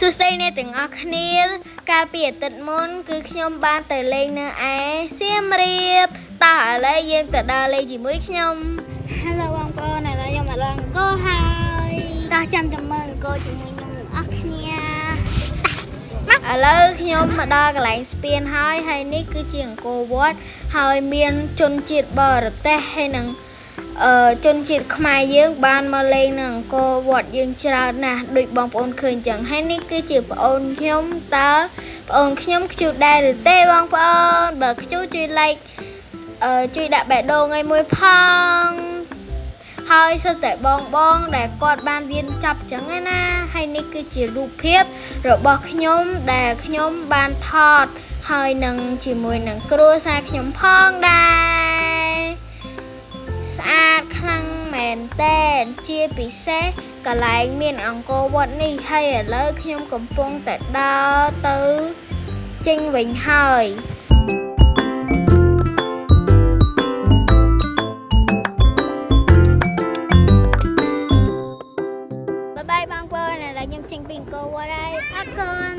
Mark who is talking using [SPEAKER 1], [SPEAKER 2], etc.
[SPEAKER 1] សួស្តីអ្នកទាំងអស់គ្នាកាលពីអាទិត្យមុនគឺខ្ញុំបានទៅលេងនៅឯសៀមរាបតោះឥឡូវយើងទៅដើរលេងជាមួយខ្ញុំ
[SPEAKER 2] Hello បងប្អូនឥឡូវខ្ញុំមកឡើងអង្គរហើយតោះចាំមើលអង្គរជាមួយខ្ញុំទាំងអស់គ្នា
[SPEAKER 1] ឥឡូវខ្ញុំមកដល់កន្លែងស្ពានហើយនេះគឺជាអង្គរវត្តហើយមានជនជាតិបរទេសហើយនឹងជនជាតិខ្មែរយើងបានមកលេងនៅអង្គរវត្តយើងច្រើនណាស់ដូចបងប្អូនឃើញចឹងហើយនេះគឺជាប្អូនខ្ញុំតើប្អូនខ្ញុំខ្ជូតដែរឬទេបងប្អូនបើខ្ជូតជួយ like ជួយដាក់បេះដូងឲ្យមួយផងហើយសិតតែបងដែលគាត់បានរៀនចប់ចឹងណាហើយនេះគឺជារូបភាពរបស់ខ្ញុំដែលខ្ញុំបានថតហើយនឹងជាមួយនឹងគ្រួសារខ្ញុំផងដែរស្អាតខ្លាំងមែនតើជាពិសេសកន្លែងមានអង្គរវត្តនេះហើយឥឡូវខ្ញុំកំពុងតែដើរទៅចេញវិញហើយ
[SPEAKER 2] Bye byeបងប្អូនឥឡូវខ្ញុំចេញពីអង្គរវត្តហើយអរគុណ